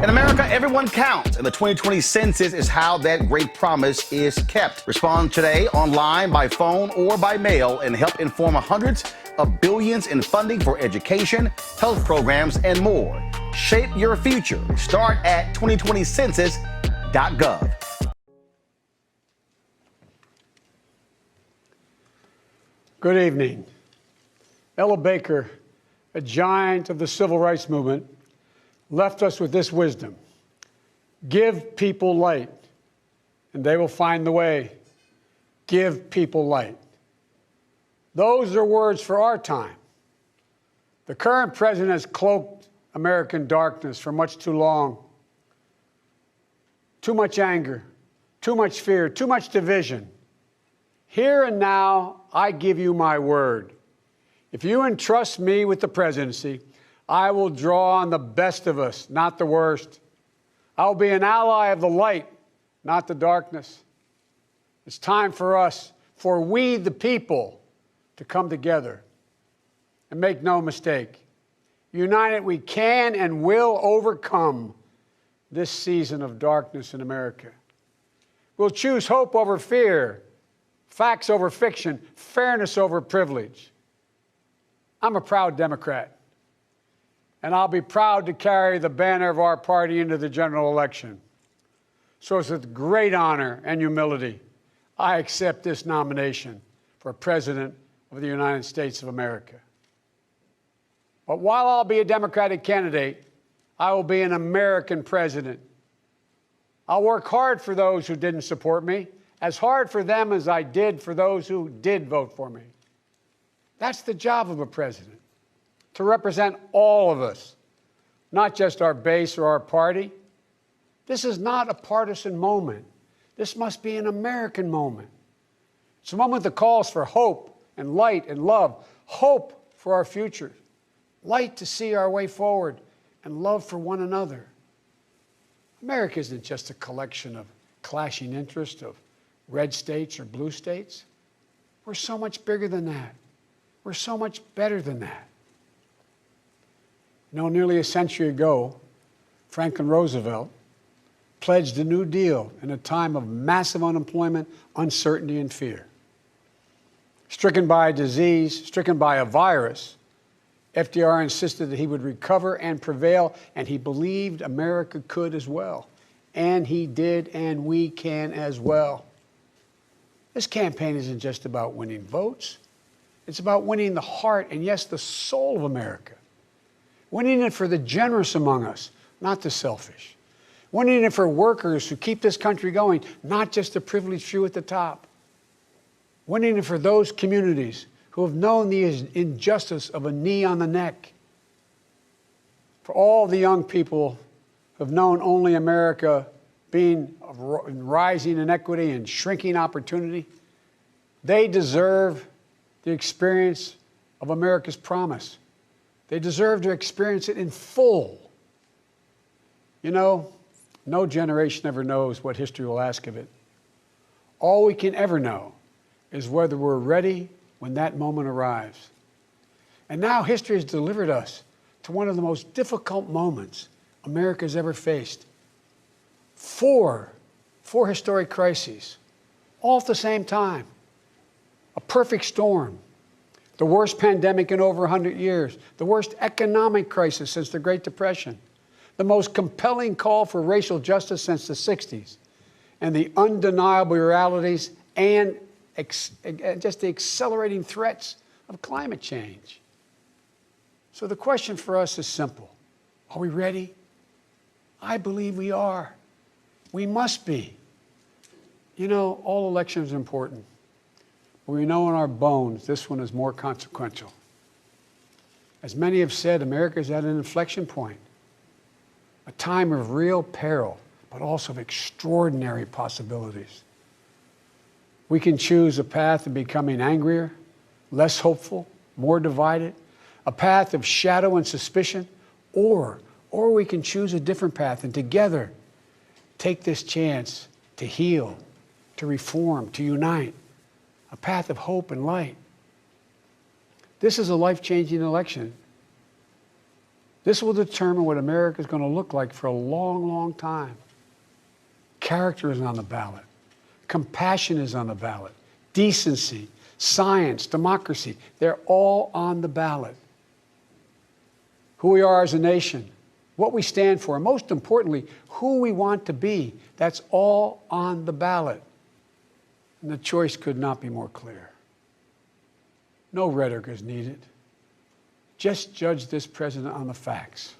In America, everyone counts, and the 2020 census is how that great promise is kept. Respond today online, by phone, or by mail, and help inform hundreds of billions in funding for education, health programs, and more. Shape your future. Start at 2020census.gov. Good evening. Ella Baker, a giant of the civil rights movement, left us with this wisdom: give people light, and they will find the way. Give people light. Those are words for our time. The current president has cloaked American darkness for much too long. Too much anger, too much fear, too much division. Here and now, I give you my word. If you entrust me with the presidency, I will draw on the best of us, not the worst. I'll be an ally of the light, not the darkness. It's time for us, for we the people, to come together. And make no mistake, united we can and will overcome this season of darkness in America. We'll choose hope over fear, facts over fiction, fairness over privilege. I'm a proud Democrat, and I'll be proud to carry the banner of our party into the general election. So it's with great honor and humility I accept this nomination for President of the United States of America. But while I'll be a Democratic candidate, I will be an American president. I'll work hard for those who didn't support me, as hard for them as I did for those who did vote for me. That's the job of a president, to represent all of us, not just our base or our party. This is not a partisan moment. This must be an American moment. It's a moment that calls for hope and light and love, hope for our future, light to see our way forward, and love for one another. America isn't just a collection of clashing interests of red states or blue states. We're so much bigger than that. We're so much better than that. You know, nearly a century ago, Franklin Roosevelt pledged a New Deal in a time of massive unemployment, uncertainty, and fear. Stricken by a disease, stricken by a virus, FDR insisted that he would recover and prevail, and he believed America could as well. And he did, and we can as well. This campaign isn't just about winning votes. It's about winning the heart and, yes, the soul of America. Winning it for the generous among us, not the selfish. Winning it for workers who keep this country going, not just the privileged few at the top. Winning it for those communities who have known the injustice of a knee on the neck. For all the young people who have known only America being rising inequity and shrinking opportunity. They deserve the experience of America's promise. They deserve to experience it in full. You know, no generation ever knows what history will ask of it. All we can ever know is whether we're ready when that moment arrives. And now history has delivered us to one of the most difficult moments America's ever faced. Four historic crises, all at the same time. A perfect storm. The worst pandemic in over 100 years. The worst economic crisis since the Great Depression. The most compelling call for racial justice since the 60s. And the undeniable realities and just the accelerating threats of climate change. So the question for us is simple. Are we ready? I believe we are. We must be. You know, all elections are important. But we know in our bones this one is more consequential. As many have said, America is at an inflection point. A time of real peril, but also of extraordinary possibilities. We can choose a path of becoming angrier, less hopeful, more divided, a path of shadow and suspicion, or we can choose a different path and together take this chance to heal, to reform, to unite, a path of hope and light. This is a life-changing election. This will determine what America is going to look like for a long, long time. Character is on the ballot. Compassion is on the ballot. Decency, science, democracy, they're all on the ballot. Who we are as a nation, what we stand for, and most importantly, who we want to be, that's all on the ballot. And the choice could not be more clear. No rhetoric is needed. Just judge this president on the facts.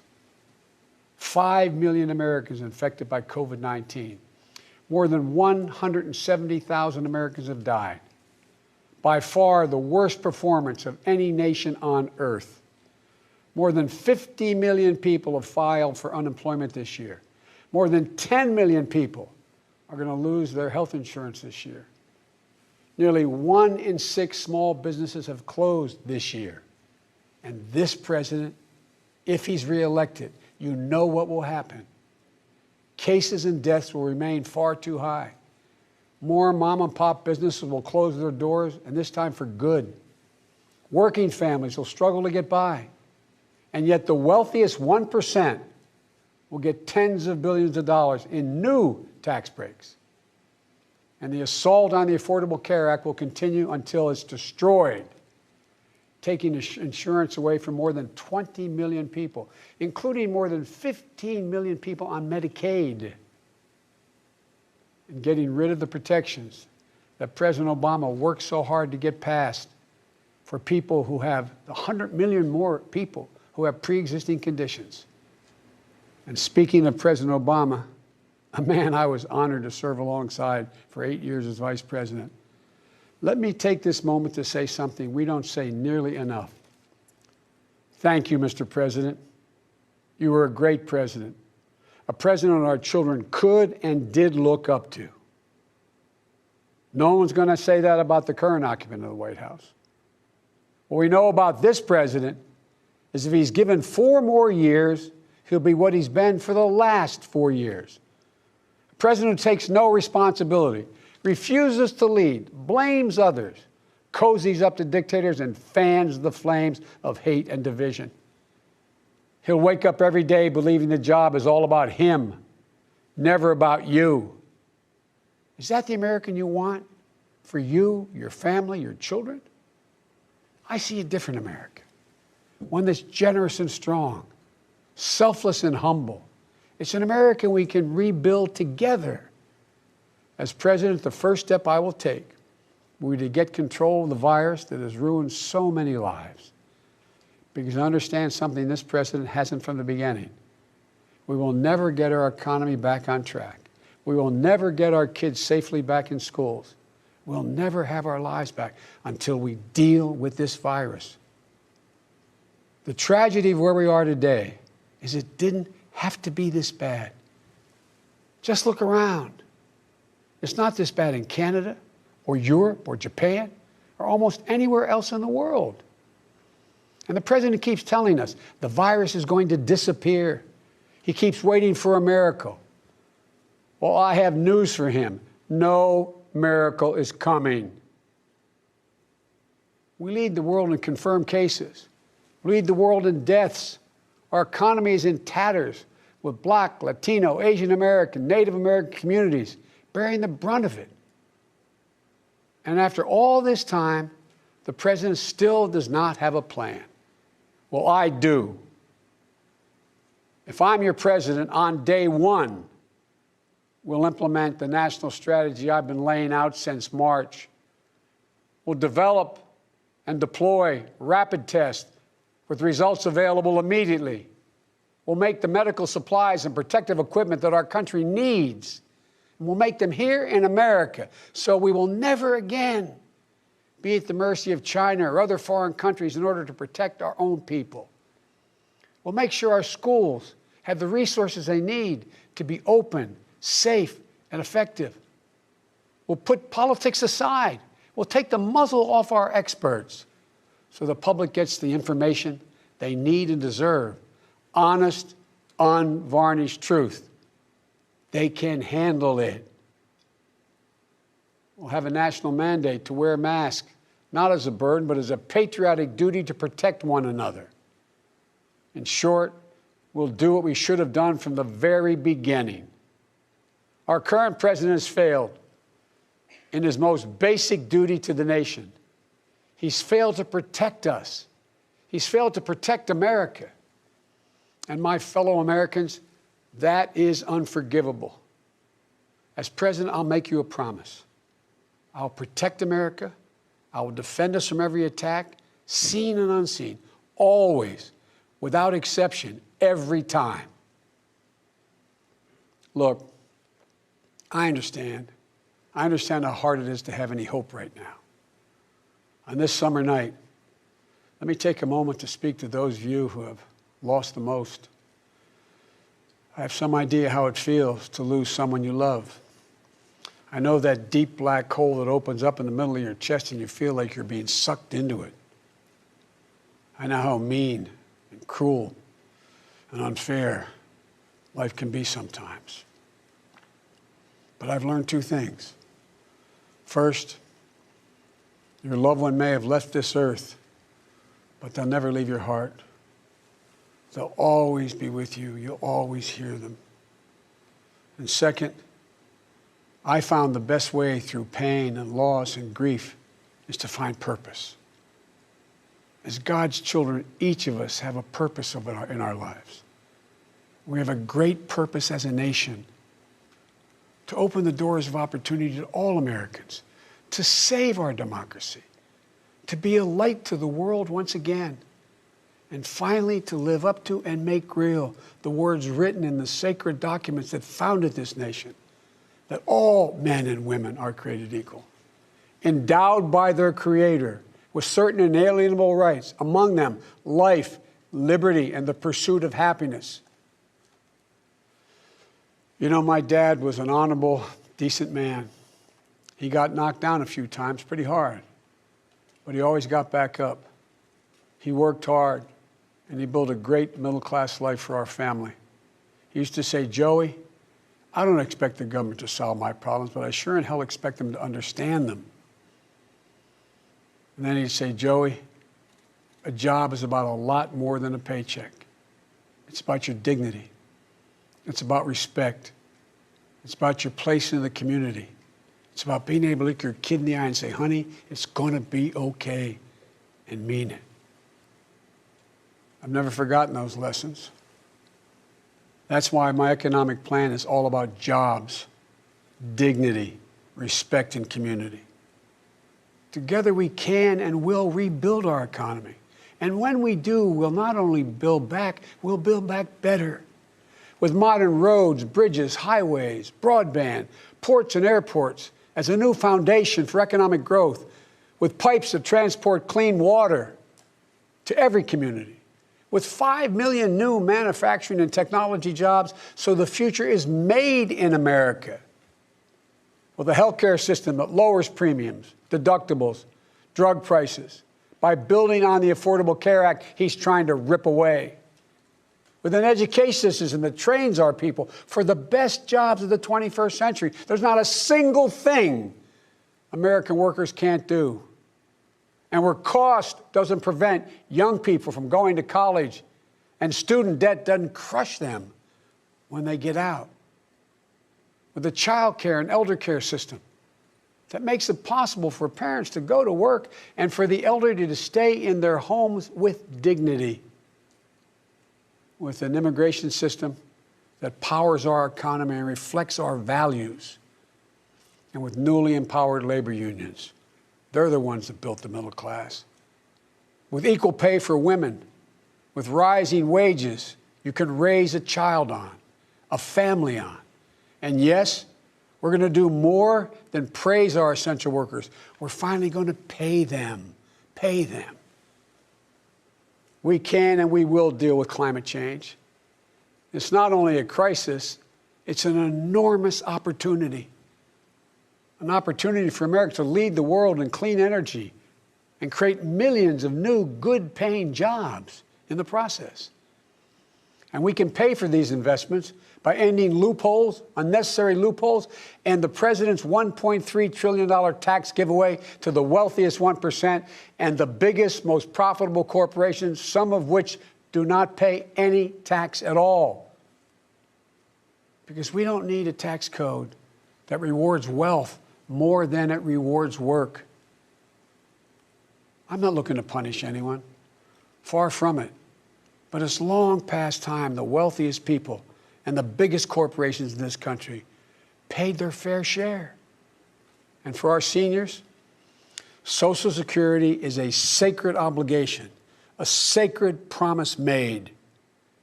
5 million Americans infected by COVID-19. More than 170,000 Americans have died. By far the worst performance of any nation on earth. More than 50 million people have filed for unemployment this year. More than 10 million people are going to lose their health insurance this year. Nearly 1 in 6 small businesses have closed this year. And this president, if he's reelected, you know what will happen. Cases and deaths will remain far too high. More mom and pop businesses will close their doors, and this time for good. Working families will struggle to get by. And yet the wealthiest 1% will get tens of billions of dollars in new tax breaks. And the assault on the Affordable Care Act will continue until it's destroyed, taking insurance away from more than 20 million people, including more than 15 million people on Medicaid, and getting rid of the protections that President Obama worked so hard to get passed for people who have 100 million more people who have pre-existing conditions. And speaking of President Obama, a man I was honored to serve alongside for 8 years as vice president, let me take this moment to say something we don't say nearly enough. Thank you, Mr. President. You were a great president, a president our children could and did look up to. No one's going to say that about the current occupant of the White House. What we know about this president is if he's given 4 more years, he'll be what he's been for the last 4 years. A president who takes no responsibility, refuses to lead, blames others, cozies up to dictators, and fans the flames of hate and division. He'll wake up every day believing the job is all about him, never about you. Is that the American you want for you, your family, your children? I see a different America, one that's generous and strong, selfless and humble. It's an America we can rebuild together. As president, the first step I will take will be to get control of the virus that has ruined so many lives. Because I understand something this president hasn't from the beginning. We will never get our economy back on track. We will never get our kids safely back in schools. We'll never have our lives back until we deal with this virus. The tragedy of where we are today is it didn't have to be this bad. Just look around. It's not this bad in Canada or Europe or Japan or almost anywhere else in the world. And the president keeps telling us the virus is going to disappear. He keeps waiting for a miracle. Well, I have news for him. No miracle is coming. We lead the world in confirmed cases. We lead the world in deaths. Our economy is in tatters with Black, Latino, Asian American, Native American communities bearing the brunt of it. And after all this time, the president still does not have a plan. Well, I do. If I'm your president, on day 1, we'll implement the national strategy I've been laying out since March. We'll develop and deploy rapid tests with results available immediately. We'll make the medical supplies and protective equipment that our country needs. And we'll make them here in America, so we will never again be at the mercy of China or other foreign countries in order to protect our own people. We'll make sure our schools have the resources they need to be open, safe, and effective. We'll put politics aside. We'll take the muzzle off our experts so the public gets the information they need and deserve. Honest, unvarnished truth. They can handle it. We'll have a national mandate to wear masks, not as a burden, but as a patriotic duty to protect one another. In short, we'll do what we should have done from the very beginning. Our current president has failed in his most basic duty to the nation. He's failed to protect us. He's failed to protect America. And my fellow Americans, that is unforgivable. As president, I'll make you a promise. I'll protect America. I will defend us from every attack, seen and unseen, always, without exception, every time. Look, I understand. I understand how hard it is to have any hope right now. On this summer night, let me take a moment to speak to those of you who have lost the most. I have some idea how it feels to lose someone you love. I know that deep black hole that opens up in the middle of your chest and you feel like you're being sucked into it. I know how mean and cruel and unfair life can be sometimes. But I've learned two things. First, your loved one may have left this earth, but they'll never leave your heart. They'll always be with you. You'll always hear them. And second, I found the best way through pain and loss and grief is to find purpose. As God's children, each of us have a purpose in our lives. We have a great purpose as a nation to open the doors of opportunity to all Americans, to save our democracy, to be a light to the world once again, and finally to live up to and make real the words written in the sacred documents that founded this nation, that all men and women are created equal, endowed by their Creator with certain inalienable rights, among them life, liberty, and the pursuit of happiness. You know, my dad was an honorable, decent man. He got knocked down a few times pretty hard, but he always got back up. He worked hard, and he built a great middle-class life for our family. He used to say, Joey, I don't expect the government to solve my problems, but I sure in hell expect them to understand them. And then he'd say, Joey, a job is about a lot more than a paycheck. It's about your dignity. It's about respect. It's about your place in the community. It's about being able to look your kid in the eye and say, honey, it's going to be okay, and mean it. I've never forgotten those lessons. That's why my economic plan is all about jobs, dignity, respect, and community. Together we can and will rebuild our economy. And when we do, we'll not only build back, we'll build back better. With modern roads, bridges, highways, broadband, ports and airports as a new foundation for economic growth, with pipes that transport clean water to every community, with 5 million new manufacturing and technology jobs, so the future is made in America, with a healthcare system that lowers premiums, deductibles, drug prices, by building on the Affordable Care Act he's trying to rip away, with an education system that trains our people for the best jobs of the 21st century. There's not a single thing American workers can't do. And where cost doesn't prevent young people from going to college and student debt doesn't crush them when they get out. With a child care and elder care system that makes it possible for parents to go to work and for the elderly to stay in their homes with dignity. With an immigration system that powers our economy and reflects our values. And with newly empowered labor unions. They're the ones that built the middle class. With equal pay for women, with rising wages you can raise a child on, a family on. And yes, we're going to do more than praise our essential workers. We're finally going to pay them. Pay them. We can and we will deal with climate change. It's not only a crisis, it's an enormous opportunity. An opportunity for America to lead the world in clean energy and create millions of new, good-paying jobs in the process. And we can pay for these investments by ending loopholes, unnecessary loopholes, and the president's $1.3 trillion tax giveaway to the wealthiest 1% and the biggest, most profitable corporations, some of which do not pay any tax at all. Because we don't need a tax code that rewards wealth more than it rewards work. I'm not looking to punish anyone. Far from it. But it's long past time the wealthiest people and the biggest corporations in this country paid their fair share. And for our seniors, Social Security is a sacred obligation, a sacred promise made.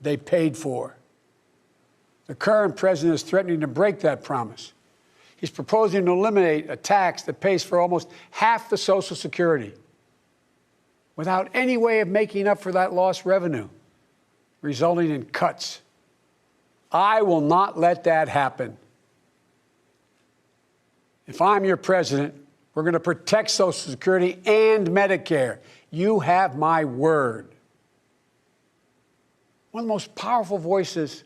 They paid for. The current president is threatening to break that promise. He's proposing to eliminate a tax that pays for almost half the Social Security without any way of making up for that lost revenue, resulting in cuts. I will not let that happen. If I'm your president, we're going to protect Social Security and Medicare. You have my word. One of the most powerful voices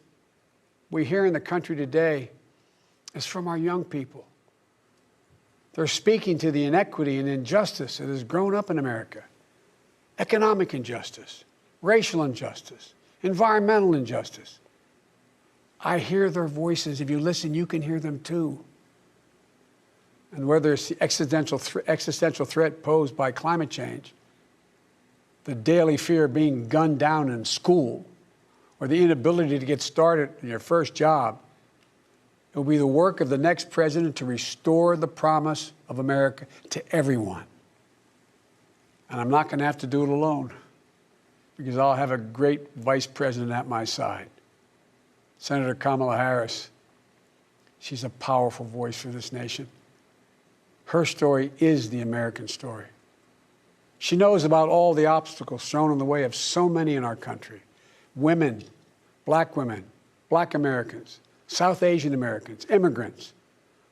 we hear in the country today is from our young people. They're speaking to the inequity and injustice that has grown up in America. Economic injustice, racial injustice, environmental injustice. I hear their voices. If you listen, you can hear them too. And whether it's the existential threat posed by climate change, the daily fear of being gunned down in school, or the inability to get started in your first job, it will be the work of the next president to restore the promise of America to everyone. And I'm not going to have to do it alone, because I'll have a great vice president at my side. Senator Kamala Harris. She's a powerful voice for this nation. Her story is the American story. She knows about all the obstacles thrown in the way of so many in our country. Women, black Americans, South Asian Americans, immigrants,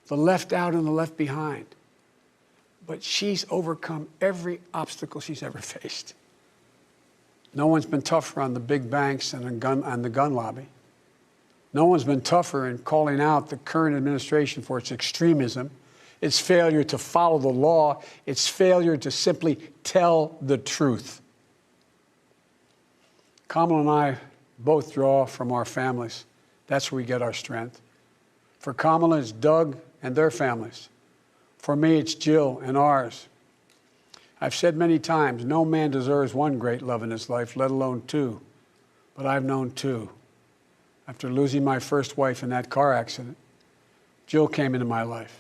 the left out and the left behind. But she's overcome every obstacle she's ever faced. No one's been tougher on the big banks and the gun lobby. No one's been tougher in calling out the current administration for its extremism, its failure to follow the law, its failure to simply tell the truth. Kamala and I both draw from our families. That's where we get our strength. For Kamala, it's Doug and their families. For me, it's Jill and ours. I've said many times, no man deserves one great love in his life, let alone two. But I've known two. After losing my first wife in that car accident, Jill came into my life.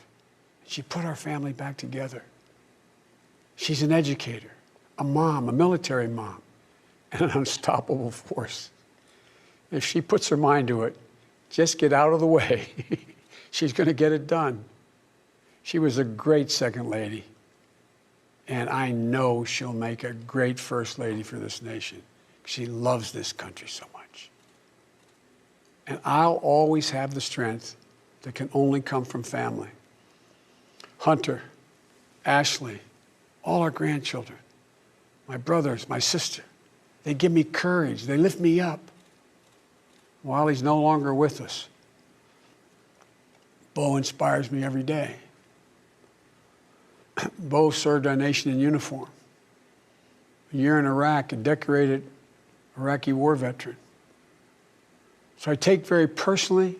She put our family back together. She's an educator, a mom, a military mom, and an unstoppable force. If she puts her mind to it, just get out of the way. She's going to get it done. She was a great second lady, and I know she'll make a great first lady for this nation. She loves this country so much. And I'll always have the strength that can only come from family. Hunter, Ashley, all our grandchildren, my brothers, my sister, they give me courage. They lift me up. While he's no longer with us, Bo inspires me every day. Bo served our nation in uniform. A year in Iraq, a decorated Iraqi war veteran. So I take very personally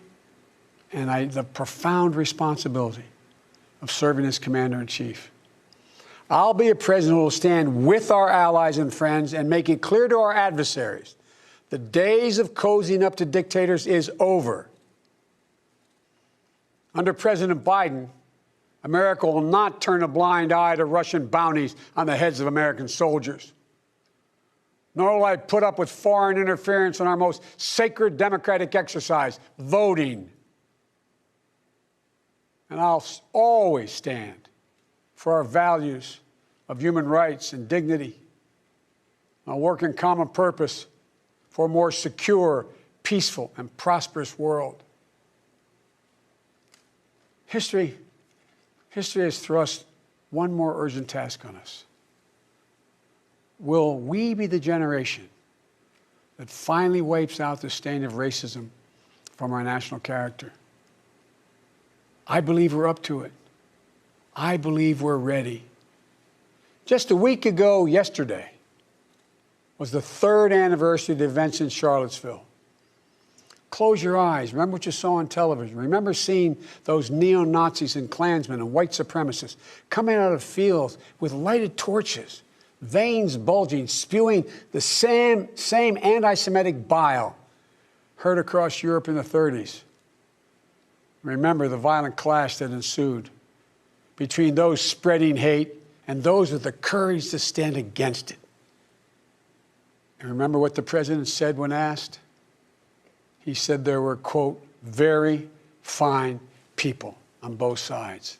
the profound responsibility of serving as Commander-in-Chief. I'll be a president who will stand with our allies and friends and make it clear to our adversaries the days of cozying up to dictators is over. Under President Biden, America will not turn a blind eye to Russian bounties on the heads of American soldiers. Nor will I put up with foreign interference in our most sacred democratic exercise, voting. And I'll always stand for our values of human rights and dignity. I'll work in common purpose for a more secure, peaceful, and prosperous world. History has thrust one more urgent task on us. Will we be the generation that finally wipes out the stain of racism from our national character? I believe we're up to it. I believe we're ready. Just a week ago yesterday, was the 3rd anniversary of the events in Charlottesville. Close your eyes. Remember what you saw on television. Remember seeing those neo-Nazis and Klansmen and white supremacists coming out of fields with lighted torches, veins bulging, spewing the same anti-Semitic bile heard across Europe in the 30s. Remember the violent clash that ensued between those spreading hate and those with the courage to stand against it. And remember what the president said when asked? He said there were, quote, very fine people on both sides.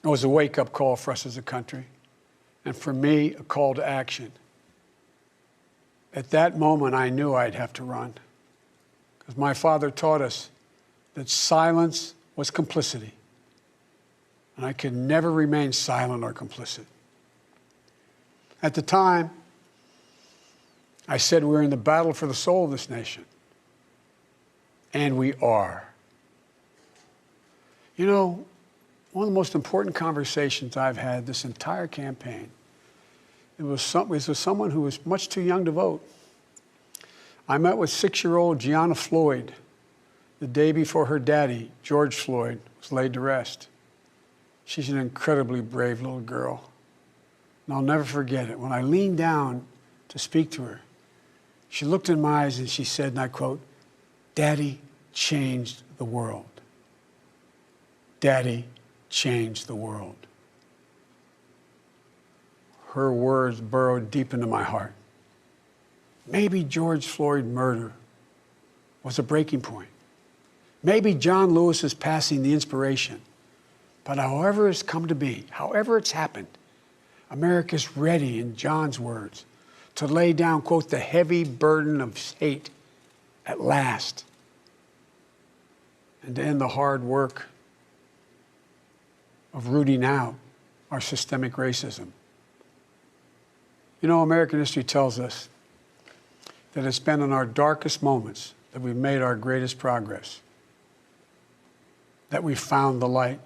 It was a wake-up call for us as a country, and for me, a call to action. At that moment, I knew I'd have to run, because my father taught us that silence was complicity, and I could never remain silent or complicit. At the time, I said we're in the battle for the soul of this nation. And we are. You know, one of the most important conversations I've had this entire campaign, it was with someone who was much too young to vote. I met with 6-year-old Gianna Floyd the day before her daddy, George Floyd, was laid to rest. She's an incredibly brave little girl. And I'll never forget it. When I leaned down to speak to her, she looked in my eyes and she said, and I quote, "Daddy changed the world. Daddy changed the world." Her words burrowed deep into my heart. Maybe George Floyd's murder was a breaking point. Maybe John Lewis's passing the inspiration. But however it's come to be, however it's happened, America's ready, in John's words, to lay down, quote, the heavy burden of hate at last, and to end the hard work of rooting out our systemic racism. You know, American history tells us that it's been in our darkest moments that we've made our greatest progress, that we found the light.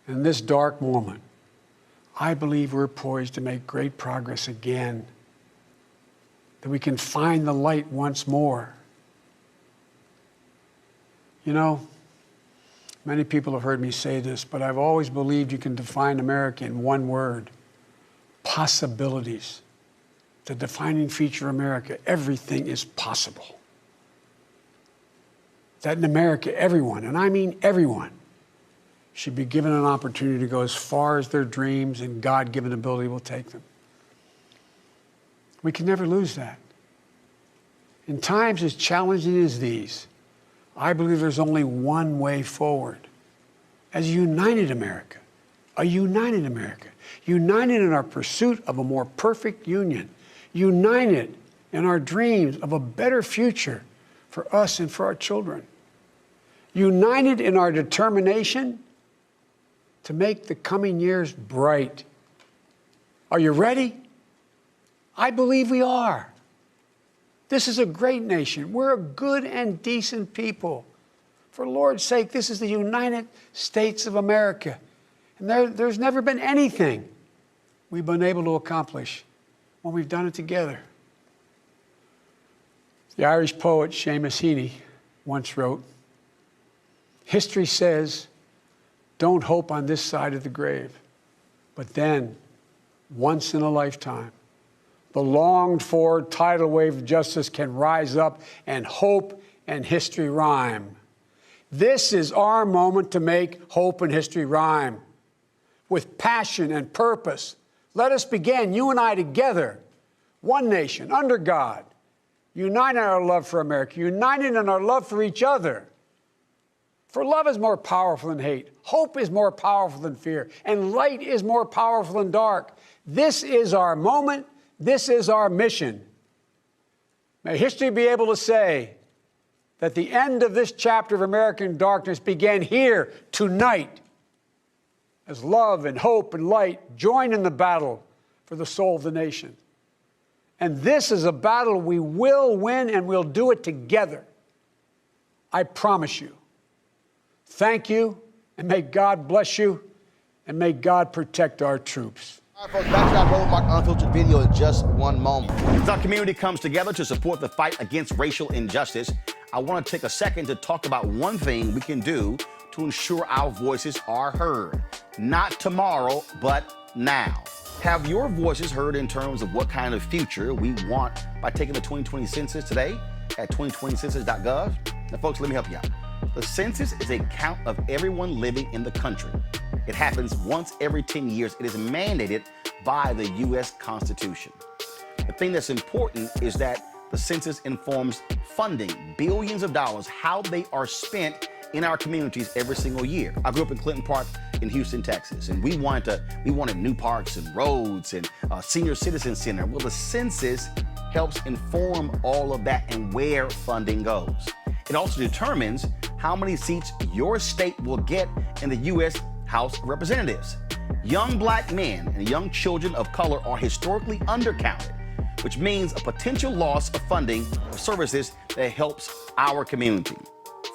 In this dark moment, I believe we're poised to make great progress again, that we can find the light once more. You know, many people have heard me say this, but I've always believed you can define America in one word: possibilities. The defining feature of America: everything is possible. That in America, everyone, and I mean everyone, should be given an opportunity to go as far as their dreams and God-given ability will take them. We can never lose that. In times as challenging as these, I believe there's only one way forward. As a united America, united in our pursuit of a more perfect union, united in our dreams of a better future for us and for our children, united in our determination to make the coming years bright. Are you ready? I believe we are. This is a great nation. We're a good and decent people. For the Lord's sake, this is the United States of America. And there's never been anything we've been able to accomplish when we've done it together. The Irish poet Seamus Heaney once wrote, "History says, don't hope on this side of the grave, but then, once in a lifetime, the longed-for tidal wave of justice can rise up and hope and history rhyme." This is our moment to make hope and history rhyme. With passion and purpose, let us begin, you and I together, one nation, under God, united in our love for America, united in our love for each other. For love is more powerful than hate, hope is more powerful than fear, and light is more powerful than dark. This is our moment. This is our mission. May history be able to say that the end of this chapter of American darkness began here tonight, as love and hope and light join in the battle for the soul of the nation. And this is a battle we will win, and we'll do it together. I promise you. Thank you, and may God bless you, and may God protect our troops. All right, folks, back to our Roland Mark Unfiltered video in just one moment. As our community comes together to support the fight against racial injustice, I want to take a second to talk about one thing we can do to ensure our voices are heard. Not tomorrow, but now. Have your voices heard in terms of what kind of future we want by taking the 2020 census today at 2020census.gov? Now, folks, let me help you out. The census is a count of everyone living in the country. It happens once every 10 years. It is mandated by the U.S. Constitution. The thing that's important is that the census informs funding, billions of dollars, how they are spent in our communities every single year. I grew up in Clinton Park in Houston, Texas, and we wanted new parks and roads and a senior citizen center. Well, the census helps inform all of that and where funding goes. It also determines how many seats your state will get in the U.S. House of Representatives. Young black men and young children of color are historically undercounted, which means a potential loss of funding for services that helps our community.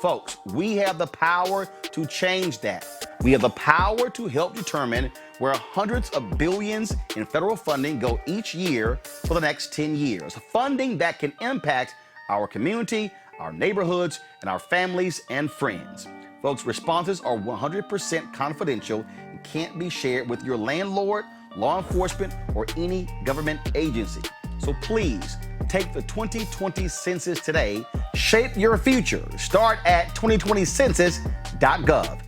Folks, we have the power to change that. We have the power to help determine where hundreds of billions in federal funding go each year for the next 10 years. Funding that can impact our community, our neighborhoods, and our families and friends. Folks, responses are 100% confidential and can't be shared with your landlord, law enforcement, or any government agency. So please, take the 2020 census today. Shape your future. Start at 2020census.gov.